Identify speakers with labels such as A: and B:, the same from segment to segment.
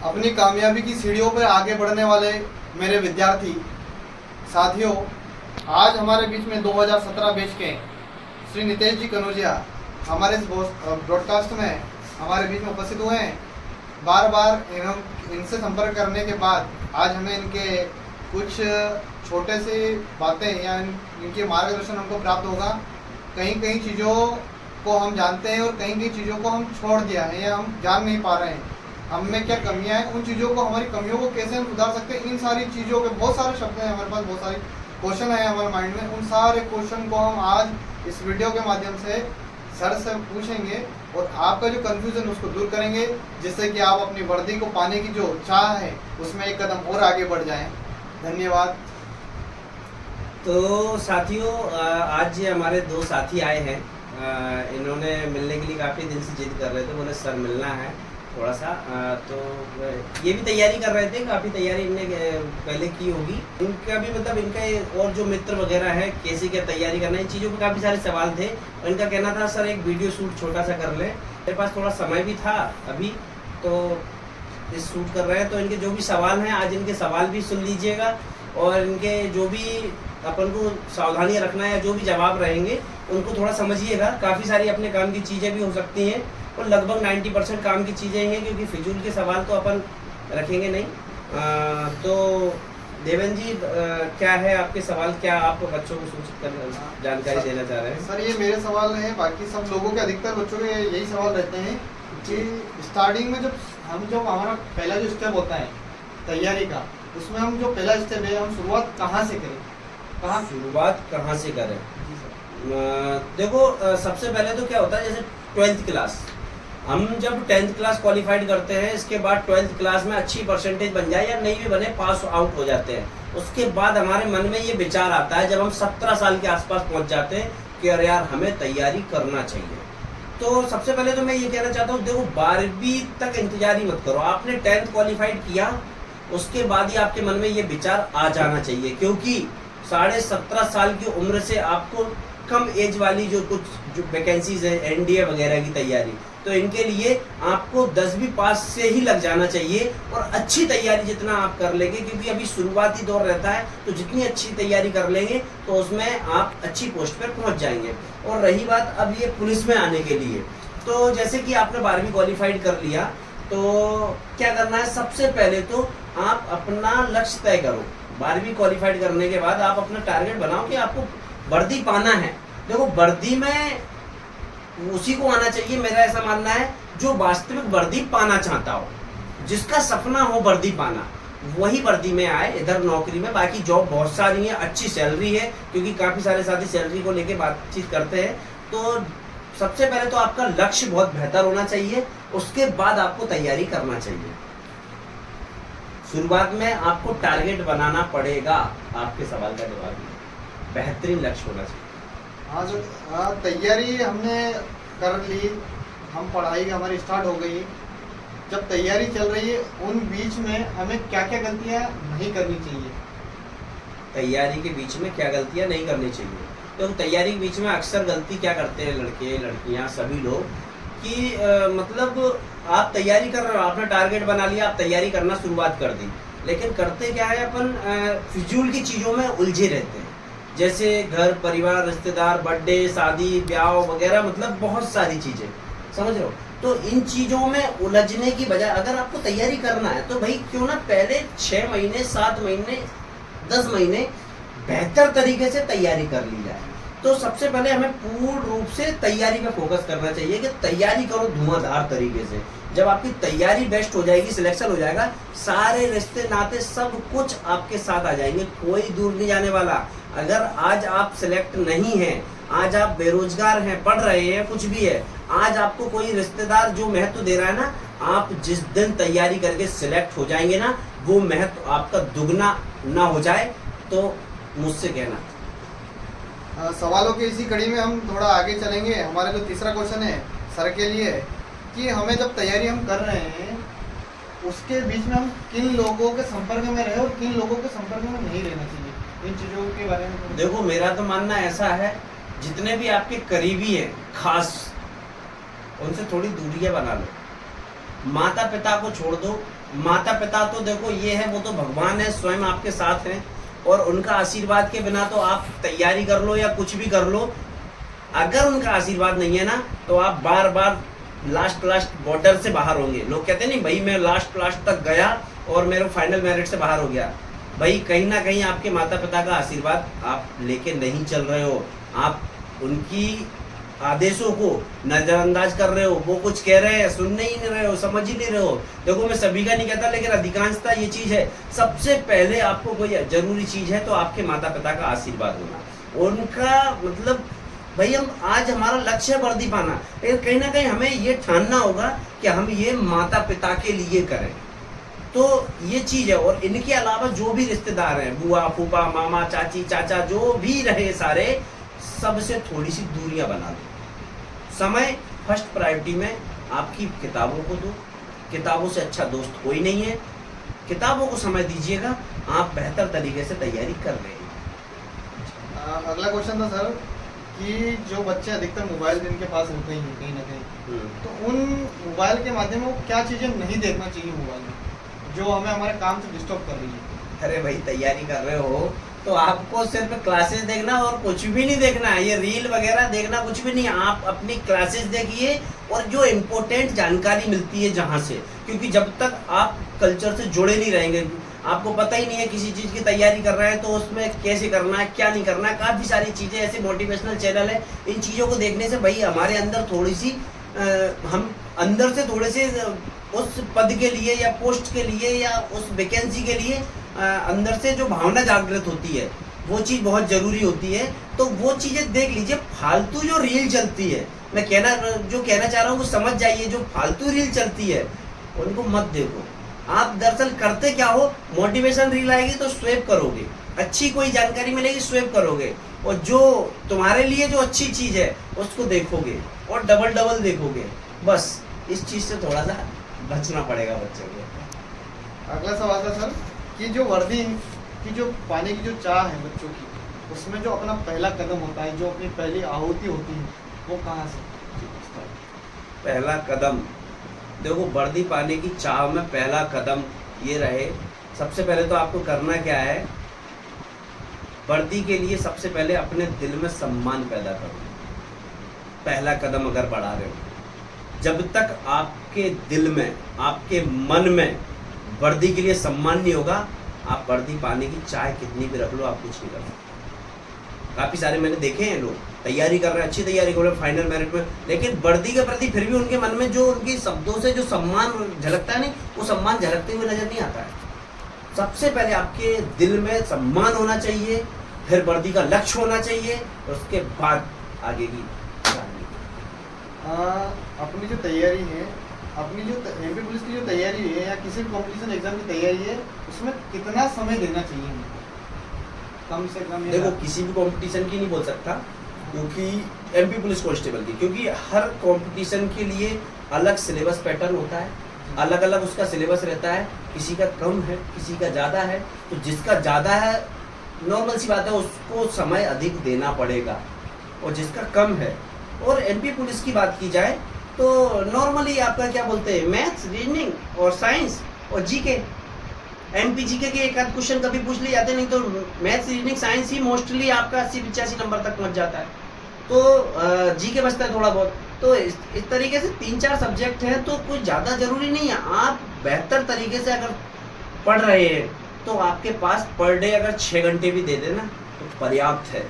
A: अपनी कामयाबी की सीढ़ियों पर आगे बढ़ने वाले मेरे विद्यार्थी साथियों, आज हमारे बीच में 2017 बैच के श्री नितेश जी कनौजिया हमारे इस ब्रॉडकास्ट में हमारे बीच में उपस्थित हुए हैं। बार बार इनसे संपर्क करने के बाद आज हमें इनके कुछ छोटे सी बातें या इनके मार्गदर्शन हमको प्राप्त होगा। कहीं कहीं चीज़ों को हम जानते हैं और कहीं कहीं चीज़ों को हम छोड़ दिया है या हम जान नहीं पा रहे हैं। हम में क्या कमियां हैं, उन चीज़ों को, हमारी कमियों को कैसे हम सुधार सकते हैं, इन सारी चीज़ों पे बहुत सारे शब्द हैं हमारे पास, बहुत सारे क्वेश्चन हैं हमारे माइंड में। उन सारे क्वेश्चन को हम आज इस वीडियो के माध्यम से सर से पूछेंगे और आपका जो कन्फ्यूज़न उसको दूर करेंगे, जिससे कि आप अपनी वर्दी को पाने की जो चाह है उसमें एक कदम और आगे बढ़ जाएं। धन्यवाद।
B: तो साथियों, आज हमारे दो साथी आए हैं। इन्होंने मिलने के लिए काफ़ी दिन से जिद कर रहे थे, बोले सर मिलना है थोड़ा सा। तो ये भी तैयारी कर रहे थे, काफ़ी तैयारी इनने पहले की होगी। इनका भी मतलब इनका और जो मित्र वगैरह है कैसी क्या तैयारी करना है, इन चीज़ों पे काफ़ी सारे सवाल थे। और इनका कहना था सर एक वीडियो शूट छोटा सा कर लें। मेरे पास थोड़ा समय भी था अभी, तो इस शूट कर रहे हैं। तो इनके जो भी सवाल हैं आज इनके सवाल भी सुन लीजिएगा और इनके जो भी अपन को सावधानी रखना है या जो भी जवाब रहेंगे उनको थोड़ा समझिएगा। काफ़ी सारी अपने काम की चीज़ें भी हो सकती हैं और लगभग 90% काम की चीज़ें हैं, क्योंकि फिजूल के सवाल तो अपन रखेंगे नहीं। तो देवेंद्र जी, क्या है आपके सवाल, क्या आप बच्चों को सूचित कर जानकारी देना चाह रहे हैं?
A: सर ये मेरे सवाल हैं, बाकी सब लोगों के, अधिकतर बच्चों के यही सवाल रहते हैं कि स्टार्टिंग में जब हमारा पहला जो स्टेप होता है तैयारी का, उसमें हम जो पहला स्टेप है हम शुरुआत कहाँ से करें,
B: शुरुआत कहाँ से करें? देखो, सबसे पहले तो क्या होता है, जैसे 12th क्लास, हम जब 10th क्लास क्वालिफाइड करते हैं, इसके बाद 12th क्लास में अच्छी परसेंटेज बन जाए या नहीं भी बने, पास आउट हो जाते हैं। उसके बाद हमारे मन में ये विचार आता है जब हम 17 साल के आसपास पहुंच जाते हैं कि अरे यार हमें तैयारी करना चाहिए। तो सबसे पहले तो मैं ये कहना चाहता हूँ, देखो 12वीं तक इंतजार ही मत करो। आपने 10th क्वालिफाइड किया, उसके बाद ही आपके मन में ये विचार आ जाना चाहिए, क्योंकि 17.5 साल की उम्र से आपको कम एज वाली जो वैकेंसीज है एनडीए वगैरह की तैयारी, तो इनके लिए आपको 10वीं पास से ही लग जाना चाहिए। और अच्छी तैयारी जितना आप कर लेंगे, क्योंकि अभी शुरुआती दौर रहता है, तो जितनी अच्छी तैयारी कर लेंगे तो उसमें आप अच्छी पोस्ट पर पहुंच जाएंगे। और रही बात अब ये पुलिस में आने के लिए, तो जैसे कि आपने 12वीं क्वालिफाइड कर लिया, तो क्या करना है, सबसे पहले तो आप अपना लक्ष्य तय करो। 12वीं क्वालिफाइड करने के बाद आप अपना टारगेट बनाओ कि आपको वर्दी पाना है। देखो, वर्दी में उसी को आना चाहिए, मेरा ऐसा मानना है, जो वास्तविक वर्दी पाना चाहता हो, जिसका सपना हो वर्दी पाना, वही वर्दी में आए इधर नौकरी में। बाकी जॉब बहुत सारी है, अच्छी सैलरी है, क्योंकि काफ़ी सारे साथी सैलरी को लेके बातचीत करते हैं। तो सबसे पहले तो आपका लक्ष्य बहुत बेहतर होना चाहिए, उसके बाद आपको तैयारी करना चाहिए। शुरुआत में आपको टारगेट बनाना पड़ेगा। आपके सवाल का जवाब बेहतरीन लक्ष्य होना चाहिए।
A: हाँ, तैयारी हमने कर ली, हम पढ़ाई हमारी स्टार्ट हो गई। जब तैयारी चल रही है, उन बीच में हमें क्या क्या गलतियाँ नहीं करनी चाहिए?
B: तैयारी के बीच में क्या गलतियाँ नहीं करनी चाहिए? तो तैयारी के बीच में अक्सर गलती क्या करते हैं लड़के लड़कियाँ सभी लोग, कि मतलब आप तैयारी कर रहे हो, आपने टारगेट बना लिया, आप तैयारी करना शुरुआत कर दी, लेकिन करते क्या है, अपन फिजूल की चीज़ों में उलझे रहते हैं। जैसे घर परिवार, रिश्तेदार, बर्थडे, शादी ब्याह वगैरह, मतलब बहुत सारी चीज़ें, समझ रहे हो। तो इन चीज़ों में उलझने की बजाय अगर आपको तैयारी करना है तो भाई क्यों ना पहले 6 महीने, 7 महीने, 10 महीने बेहतर तरीके से तैयारी कर ली जाए। तो सबसे पहले हमें पूर्ण रूप से तैयारी पे फोकस करना चाहिए कि तैयारी करो धुआंधार तरीके से। जब आपकी तैयारी बेस्ट हो जाएगी, सिलेक्शन हो जाएगा, सारे रिश्ते नाते सब कुछ आपके साथ आ जाएंगे, कोई दूर नहीं जाने वाला। अगर आज आप सिलेक्ट नहीं हैं, आज आप बेरोजगार हैं, पढ़ रहे हैं, कुछ भी है, आज आपको कोई रिश्तेदार जो महत्व दे रहा है ना, आप जिस दिन तैयारी करके सिलेक्ट हो जाएंगे ना, वो महत्व आपका दुगना ना हो जाए। तो मुझसे कहना।
A: सवालों की इसी कड़ी में हम थोड़ा आगे चलेंगे। हमारा जो तीसरा क्वेश्चन है सर के लिए, कि हमें जब तैयारी हम कर रहे हैं, उसके बीच में हम किन लोगों के संपर्क में रहे और किन लोगों के संपर्क में नहीं रहना चाहिए, इन चीज़ों के बारे में?
B: देखो, मेरा तो मानना ऐसा है, जितने भी आपके करीबी हैं खास, उनसे थोड़ी दूरियां बना लो। माता पिता को छोड़ दो, माता पिता तो देखो ये है, वो तो भगवान है, स्वयं आपके साथ हैं, और उनका आशीर्वाद के बिना तो आप तैयारी कर लो या कुछ भी कर लो, अगर उनका आशीर्वाद नहीं है ना तो आप बार बार लास्ट बॉर्डर से बाहर होंगे। लोग कहते हैं नहीं भाई मैं लास्ट तक गया और मेरे फाइनल मेरिट से बाहर हो गया, भाई कहीं ना कहीं आपके माता पिता का आशीर्वाद आप लेके नहीं चल रहे हो, आप उनकी आदेशों को नजरअंदाज कर रहे हो, वो कुछ कह रहे हैं सुनने ही नहीं रहे हो, समझ ही नहीं रहे हो। देखो मैं सभी का नहीं कहता, लेकिन अधिकांशता ये चीज़ है, सबसे पहले आपको कोई जरूरी चीज़ है तो आपके माता पिता का आशीर्वाद होना, उनका मतलब भाई हम आज हमारा लक्ष्य है वर्दी पाना, लेकिन कहीं ना कहीं हमें ये ठानना होगा कि हम ये माता पिता के लिए करें, तो ये चीज़ है। और इनके अलावा जो भी रिश्तेदार हैं, बुआ फूफा मामा चाची चाचा जो भी रहे सारे, सबसे थोड़ी सी दूरियां बना दो। समय फर्स्ट प्रायोरिटी में आपकी किताबों को दो, किताबों से अच्छा दोस्त कोई नहीं है, किताबों को समय दीजिएगा, आप बेहतर तरीके से तैयारी कर रहे हैं।
A: अगला क्वेश्चन था सर कि जो बच्चे अधिकतर मोबाइल जिनके पास होते ही हैं कहीं ना कहीं, तो उन मोबाइल के माध्यम में वो क्या चीज़ें नहीं देखना चाहिए मोबाइल में जो हमें हमारे काम से डिस्टर्ब कर रही है?
B: अरे भाई तैयारी कर रहे हो तो आपको सिर्फ क्लासेस देखना और कुछ भी नहीं देखना है, ये रील वगैरह देखना कुछ भी नहीं, आप अपनी क्लासेस देखिए और जो इम्पोर्टेंट जानकारी मिलती है जहाँ से, क्योंकि जब तक आप कल्चर से जुड़े नहीं रहेंगे, आपको पता ही नहीं है किसी चीज़ की तैयारी कर रहे हैं तो उसमें कैसे करना है क्या नहीं करना है, काफ़ी सारी चीज़ें ऐसे मोटिवेशनल चैनल है, इन चीज़ों को देखने से भाई हमारे अंदर थोड़ी सी हम अंदर से थोड़े से उस पद के लिए या पोस्ट के लिए या उस वैकेंसी के लिए अंदर से जो भावना जागृत होती है वो चीज़ बहुत ज़रूरी होती है, तो वो चीज़ें देख लीजिए। फालतू जो रील चलती है, मैं कहना चाह रहा हूँ वो समझ जाइए, जो फालतू रील चलती है उनको मत देखो। आप दरअसल करते क्या हो, मोटिवेशन रील आएगी तो स्वेप करोगे, अच्छी कोई जानकारी मिलेगी स्वेप करोगे, और जो तुम्हारे लिए जो अच्छी चीज़ है उसको देखोगे और डबल देखोगे, बस इस चीज़ से थोड़ा सा बचना पड़ेगा बच्चों को।
A: अगला सवाल था सर कि जो वर्दी की जो पाने की जो चाह है बच्चों की, उसमें जो अपना पहला कदम होता है, जो अपनी पहली आहुति होती है, वो कहाँ से?
B: पहला कदम देखो, वर्दी पाने की चाह में पहला कदम ये रहे, सबसे पहले तो आपको करना क्या है, वर्दी के लिए सबसे पहले अपने दिल में सम्मान पैदा करो। पहला कदम अगर बढ़ा रहे हो, जब तक आपके दिल में आपके मन में वर्दी के लिए सम्मान नहीं होगा, आप वर्दी पाने की चाह कितनी भी रख लो आप कुछ नहीं कर सकते। काफ़ी सारे मैंने देखे हैं लोग तैयारी कर रहे हैं, अच्छी तैयारी कर रहे हैं फाइनल मेरिट में, लेकिन वर्दी के प्रति फिर भी उनके मन में जो उनकी शब्दों से जो सम्मान झलकता है नहीं, वो सम्मान झलकते हुए नजर नहीं आता है। सबसे पहले आपके दिल में सम्मान होना चाहिए, फिर वर्दी का लक्ष्य होना चाहिए, और उसके बाद आगे की
A: अपनी जो तैयारी है, अपनी जो एमपी पुलिस की जो तैयारी है या किसी भी कॉम्पिटिशन एग्जाम की तैयारी है, उसमें कितना समय देना चाहिए हमें? कम से कम?
B: देखो किसी भी कंपटीशन की नहीं बोल सकता, क्योंकि एमपी पुलिस कांस्टेबल की, क्योंकि हर कंपटीशन के लिए अलग सिलेबस पैटर्न होता है, अलग अलग उसका सिलेबस रहता है, किसी का कम है किसी का ज़्यादा है, तो जिसका ज़्यादा है नॉर्मल सी बात है उसको समय अधिक देना पड़ेगा, और जिसका कम है, और एमपी पुलिस की बात की जाए तो नॉर्मली आपका क्या बोलते हैं, मैथ्स रीजनिंग और साइंस और जीके, एमपी जीके के एक आध क्वेश्चन कभी पूछ लिए जाते, नहीं तो मैथ्स रीजनिंग साइंस ही मोस्टली आपका 80-85 नंबर तक पहुंच जाता है, तो जीके बचता है थोड़ा बहुत। तो इस तरीके से 3-4 सब्जेक्ट हैं, तो कुछ ज़्यादा ज़रूरी नहीं है। आप बेहतर तरीके से अगर पढ़ रहे हैं तो आपके पास पर डे अगर 6 घंटे भी दे देना तो पर्याप्त है।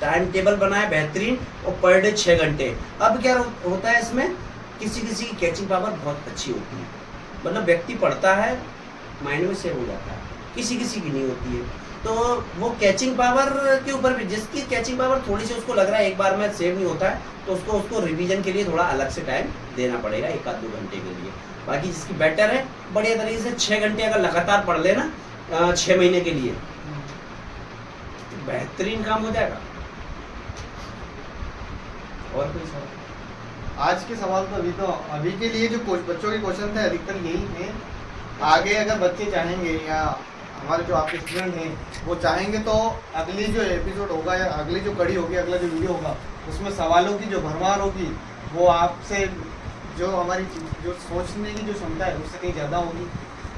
B: टाइम टेबल बनाए बेहतरीन, और पर डे 6 घंटे। अब क्या होता है इसमें, किसी किसी की कैचिंग पावर बहुत अच्छी होती है, मतलब व्यक्ति पढ़ता है माइंड में सेव हो जाता है, किसी किसी की नहीं होती है, तो वो कैचिंग पावर के ऊपर भी, जिसकी कैचिंग पावर थोड़ी सी उसको लग रहा है एक बार में सेव नहीं होता है, तो उसको रिवीजन के लिए थोड़ा अलग से टाइम देना पड़ेगा, 1-2 घंटे के लिए। बाकी जिसकी बेटर है बढ़िया तरीके से 6 घंटे अगर लगातार पढ़ लेना 6 महीने के लिए, तो बेहतरीन काम हो जाएगा। और कोई सवाल?
A: आज के सवाल तो अभी के लिए जो बच्चों के क्वेश्चन थे अधिकतर यही थे। आगे अगर बच्चे चाहेंगे या हमारे जो आपके स्टूडेंट हैं वो चाहेंगे तो अगली जो एपिसोड होगा या अगली जो कड़ी होगी, अगला जो वीडियो होगा, उसमें सवालों की जो भरमार होगी वो आपसे जो हमारी जो सोचने की जो क्षमता है उससे कहीं ज़्यादा होगी।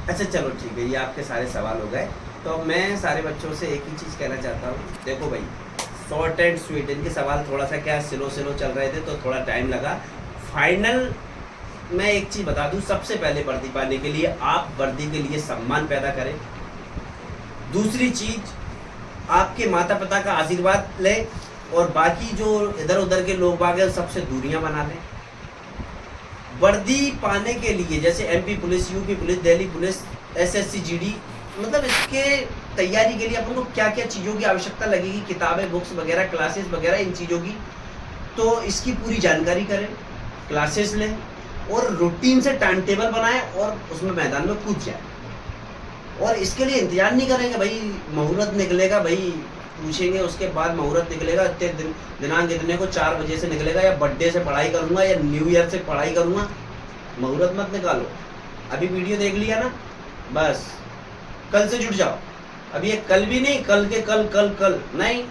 B: अच्छा चलो ठीक है, ये आपके सारे सवाल हो गए। तो मैं सारे बच्चों से एक ही चीज़ कहना चाहता हूँ, देखो भाई शॉर्ट एंड स्वीट, इनके सवाल थोड़ा सा क्या स्लो चल रहे थे तो थोड़ा टाइम लगा। फाइनल मैं एक चीज़ बता दूँ, सबसे पहले वर्दी पाने के लिए आप वर्दी के लिए सम्मान पैदा करें। दूसरी चीज़, आपके माता पिता का आशीर्वाद लें और बाकी जो इधर उधर के लोग बाग हैं सबसे दूरियां बना लें। वर्दी पाने के लिए जैसे MP police, UP police, Delhi police, SSC GD, मतलब इसके तैयारी के लिए अपन को क्या क्या चीज़ों की आवश्यकता लगेगी, किताबें, बुक्स वगैरह, क्लासेस वगैरह, इन चीज़ों की तो इसकी पूरी जानकारी करें, क्लासेस लें और रूटीन से टाइम टेबल बनाएं और उसमें मैदान में कूद जाए। और इसके लिए इंतजार नहीं करेंगे भाई मुहूर्त निकलेगा, भाई पूछेंगे उसके बाद मुहूर्त निकलेगा इतने दिनांक इतने को 4 बजे से निकलेगा, या बर्थडे से पढ़ाई करूंगा या न्यू ईयर से पढ़ाई करूंगा। मुहूर्त मत निकालो, अभी वीडियो देख लिया ना, बस कल से जुट जाओ। अब ये कल भी नहीं, कल के कल नहीं,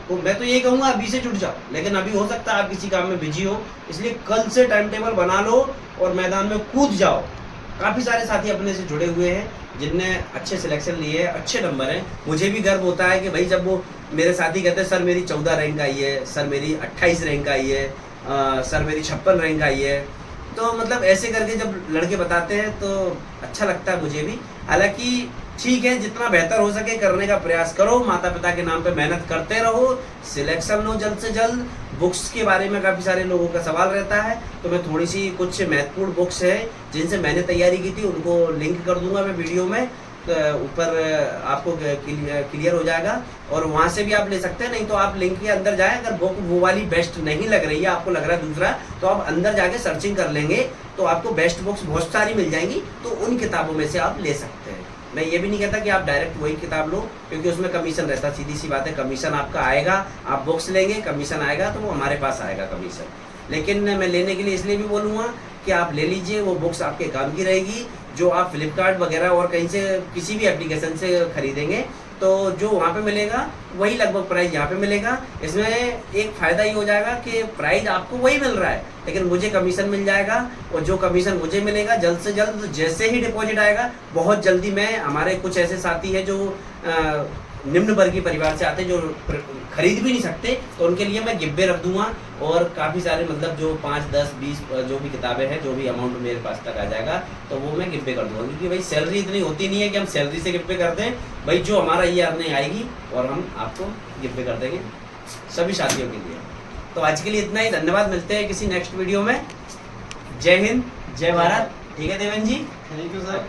B: तो मैं तो यही कहूँगा अभी से जुट जाओ। लेकिन अभी हो सकता है आप किसी काम में बिजी हो, इसलिए कल से टाइम टेबल बना लो और मैदान में कूद जाओ। काफ़ी सारे साथी अपने से जुड़े हुए हैं जिनने अच्छे सिलेक्शन लिए हैं, अच्छे नंबर हैं। मुझे भी गर्व होता है कि भाई जब वो मेरे साथी कहते हैं सर मेरी 14 रैंक आई है, सर मेरी 28 रैंक आई है, सर मेरी 56 रैंक आई है, तो मतलब ऐसे करके जब लड़के बताते हैं तो अच्छा लगता है मुझे भी। हालांकि ठीक है, जितना बेहतर हो सके करने का प्रयास करो, माता पिता के नाम पे मेहनत करते रहो, सिलेक्शन लो जल्द से जल्द। बुक्स के बारे में काफ़ी सारे लोगों का सवाल रहता है, तो मैं थोड़ी सी कुछ महत्वपूर्ण बुक्स है जिनसे मैंने तैयारी की थी उनको लिंक कर दूंगा मैं वीडियो में, ऊपर आपको क्लियर हो जाएगा और वहाँ से भी आप ले सकते हैं। नहीं तो आप लिंक के अंदर जाए, अगर बुक वो वाली बेस्ट नहीं लग रही है, आपको लग रहा है दूसरा, तो आप अंदर जाके सर्चिंग कर लेंगे तो आपको बेस्ट बुक्स बहुत सारी मिल जाएंगी, तो उन किताबों में से आप ले सकते हैं। मैं ये भी नहीं कहता कि आप डायरेक्ट वही किताब लो, क्योंकि उसमें कमीशन रहता है, सीधी सी बात है, कमीशन आपका आएगा। आप बुक्स लेंगे, कमीशन आएगा तो वो हमारे पास आएगा कमीशन। लेकिन मैं लेने के लिए इसलिए भी बोलूँगा कि आप ले लीजिए, वो बुक्स आपके काम की रहेगी। जो आप फ्लिपकार्ट वगैरह और कहीं से किसी भी एप्लीकेशन से खरीदेंगे तो जो वहाँ पे मिलेगा वही लगभग प्राइस यहाँ पे मिलेगा। इसमें एक फ़ायदा ये हो जाएगा कि प्राइस आपको वही मिल रहा है, लेकिन मुझे कमीशन मिल जाएगा और जो कमीशन मुझे मिलेगा जल्द से जल्द, तो जैसे ही डिपॉजिट आएगा बहुत जल्दी मैं, हमारे कुछ ऐसे साथी हैं जो निम्न वर्गीय परिवार से आते हैं जो खरीद भी नहीं सकते, तो उनके लिए मैं गिफ्ट रख दूंगा और काफ़ी सारे मतलब जो 5, 10, 20 जो भी किताबें हैं, जो भी अमाउंट मेरे पास तक आ जाएगा तो वो मैं गिफ्ट कर दूंगा। क्योंकि भाई सैलरी इतनी होती नहीं है कि हम सैलरी से गिफ्ट कर दें, भाई जो हमारा ये अर्निंग आएगी और हम आपको गिफ्ट कर देंगे सभी साथियों के लिए। तो आज के लिए इतना ही, धन्यवाद, मिलते हैं किसी नेक्स्ट वीडियो में। जय हिंद, जय भारत। ठीक है देवेन जी,
A: थैंक यू सर।